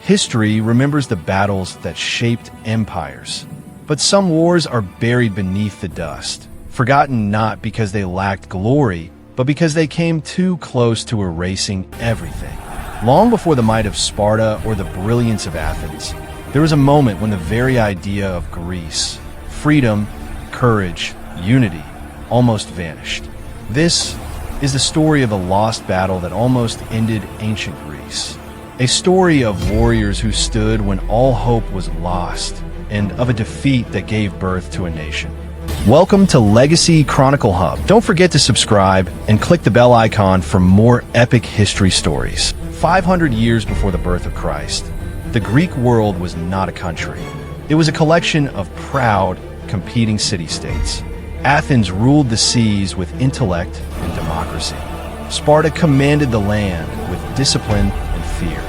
History remembers the battles that shaped empires. But some wars are buried beneath the dust, forgotten not because they lacked glory, but because they came too close to erasing everything. Long before the might of Sparta or the brilliance of Athens, there was a moment when the very idea of Greece, freedom, courage, unity, almost vanished. This is the story of a lost battle that almost ended ancient Greece. A story of warriors who stood when all hope was lost, and of a defeat that gave birth to a nation. Welcome to Legacy Chronicle Hub. Don't forget to subscribe and click the bell icon for more epic history stories. 500 years before the birth of Christ, the Greek world was not a country. It was a collection of proud, competing city-states. Athens ruled the seas with intellect and democracy. Sparta commanded the land with discipline and fear.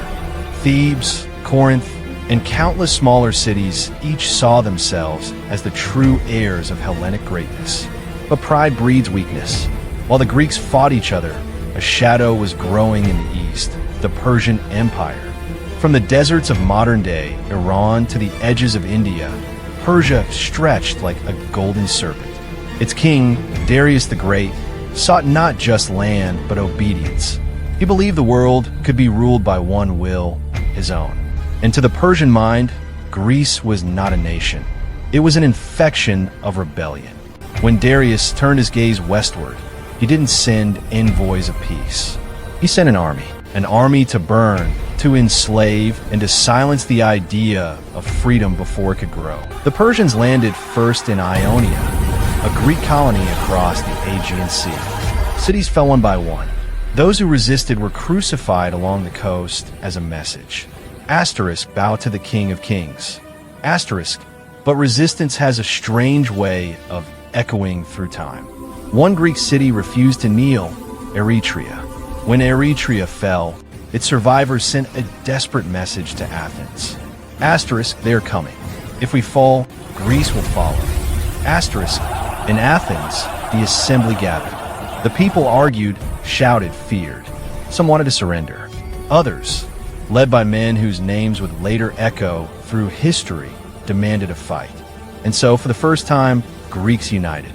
Thebes, Corinth, and countless smaller cities each saw themselves as the true heirs of Hellenic greatness. But pride breeds weakness. While the Greeks fought each other, a shadow was growing in the east, the Persian Empire. From the deserts of modern-day Iran to the edges of India, Persia stretched like a golden serpent. Its king, Darius the Great, sought not just land but obedience. He believed the world could be ruled by one will, his own. And to the Persian mind, Greece was not a nation. It was an infection of rebellion. When Darius turned his gaze westward, he didn't send envoys of peace. He sent an army to burn, to enslave, and to silence the idea of freedom before it could grow. The Persians landed first in Ionia, a Greek colony across the Aegean Sea. Cities fell one by one. Those who resisted were crucified along the coast as a message. Asterisk, bow to the King of Kings. Asterisk, but resistance has a strange way of echoing through time. One Greek city refused to kneel, Eretria. When Eretria fell, its survivors sent a desperate message to Athens. Asterisk, they're coming. If we fall, Greece will follow. Asterisk, in Athens, the assembly gathered. The people argued, shouted, feared. Some wanted to surrender. Others, led by men whose names would later echo through history, demanded a fight. And so, for the first time, Greeks united.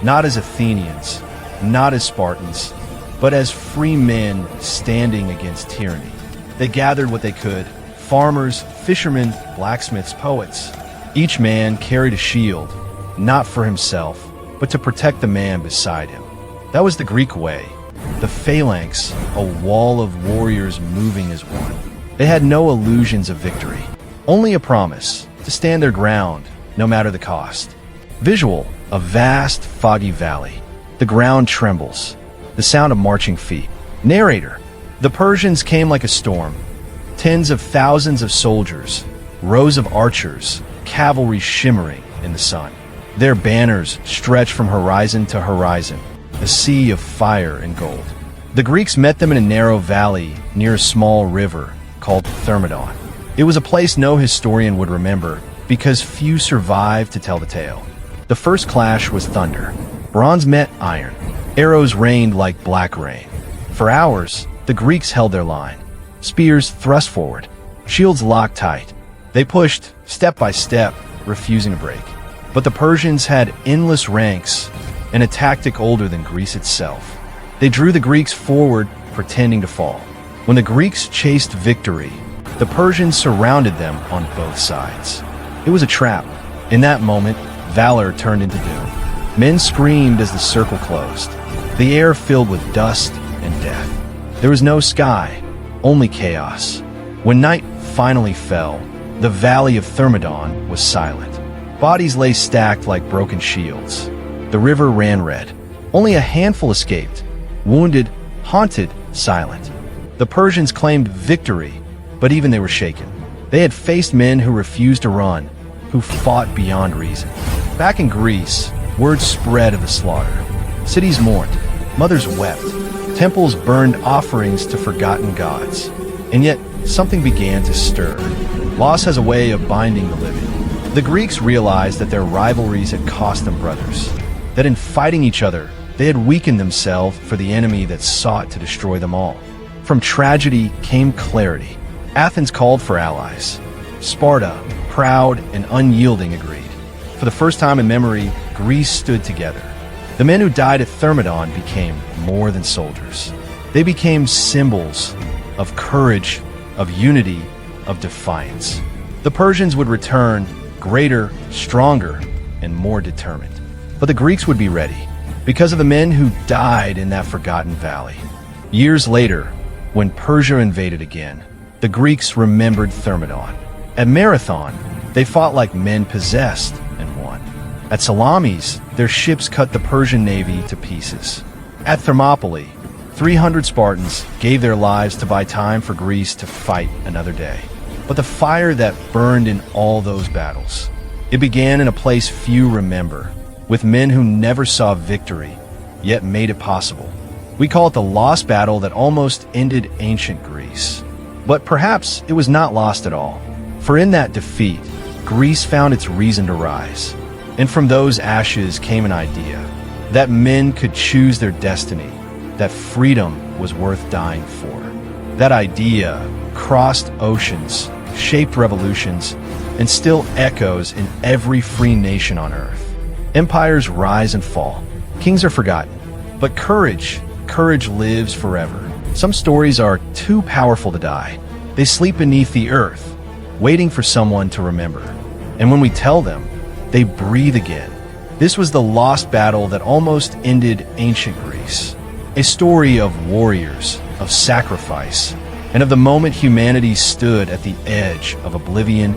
Not as Athenians, not as Spartans, but as free men standing against tyranny. They gathered what they could: farmers, fishermen, blacksmiths, poets. Each man carried a shield, not for himself, but to protect the man beside him. That was the Greek way. The phalanx, a wall of warriors moving as one. They had no illusions of victory, only a promise to stand their ground, no matter the cost. Visual, a vast, foggy valley. The ground trembles, the sound of marching feet. Narrator, the Persians came like a storm. Tens of thousands of soldiers, rows of archers, cavalry shimmering in the sun. Their banners stretched from horizon to horizon, a sea of fire and gold. The Greeks met them in a narrow valley near a small river called Thermopylae. It was a place no historian would remember because few survived to tell the tale. The first clash was thunder. Bronze met iron. Arrows rained like black rain. For hours, the Greeks held their line. Spears thrust forward, shields locked tight. They pushed step by step, refusing to break. But the Persians had endless ranks and a tactic older than Greece itself. They drew the Greeks forward, pretending to fall. When the Greeks chased victory, the Persians surrounded them on both sides. It was a trap. In that moment, valor turned into doom. Men screamed as the circle closed. The air filled with dust and death. There was no sky, only chaos. When night finally fell, the valley of Thermopylae was silent. Bodies lay stacked like broken shields. The river ran red. Only a handful escaped, wounded, haunted, silent. The Persians claimed victory, but even they were shaken. They had faced men who refused to run, who fought beyond reason. Back in Greece, word spread of the slaughter. Cities mourned, mothers wept, temples burned offerings to forgotten gods. And yet, something began to stir. Loss has a way of binding the living. The Greeks realized that their rivalries had cost them brothers, that in fighting each other, they had weakened themselves for the enemy that sought to destroy them all. From tragedy came clarity. Athens called for allies. Sparta, proud and unyielding, agreed. For the first time in memory, Greece stood together. The men who died at Thermopylae became more than soldiers. They became symbols of courage, of unity, of defiance. The Persians would return greater, stronger, and more determined. But the Greeks would be ready because of the men who died in that forgotten valley. Years later, when Persia invaded again, the Greeks remembered Thermopylae. At Marathon, they fought like men possessed and won. At Salamis, their ships cut the Persian navy to pieces. At Thermopylae, 300 Spartans gave their lives to buy time for Greece to fight another day. But the fire that burned in all those battles, it began in a place few remember, with men who never saw victory, yet made it possible. We call it the lost battle that almost ended ancient Greece. But perhaps it was not lost at all. For in that defeat, Greece found its reason to rise. And from those ashes came an idea that men could choose their destiny, that freedom was worth dying for. That idea crossed oceans, shaped revolutions, and still echoes in every free nation on earth. Empires rise and fall. Kings are forgotten. But courage lives forever. Some stories are too powerful to die. They sleep beneath the earth, waiting for someone to remember. And when we tell them, they breathe again. This was the lost battle that almost ended ancient Greece. A story of warriors, of sacrifice, and of the moment humanity stood at the edge of oblivion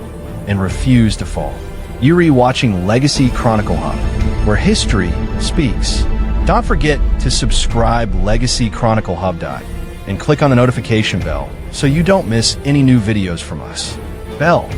and refused to fall. You're watching Legacy Chronicle Hub, where history speaks. Don't forget to subscribe Legacy Chronicle Hub and click on the notification bell so you don't miss any new videos from us. Bell.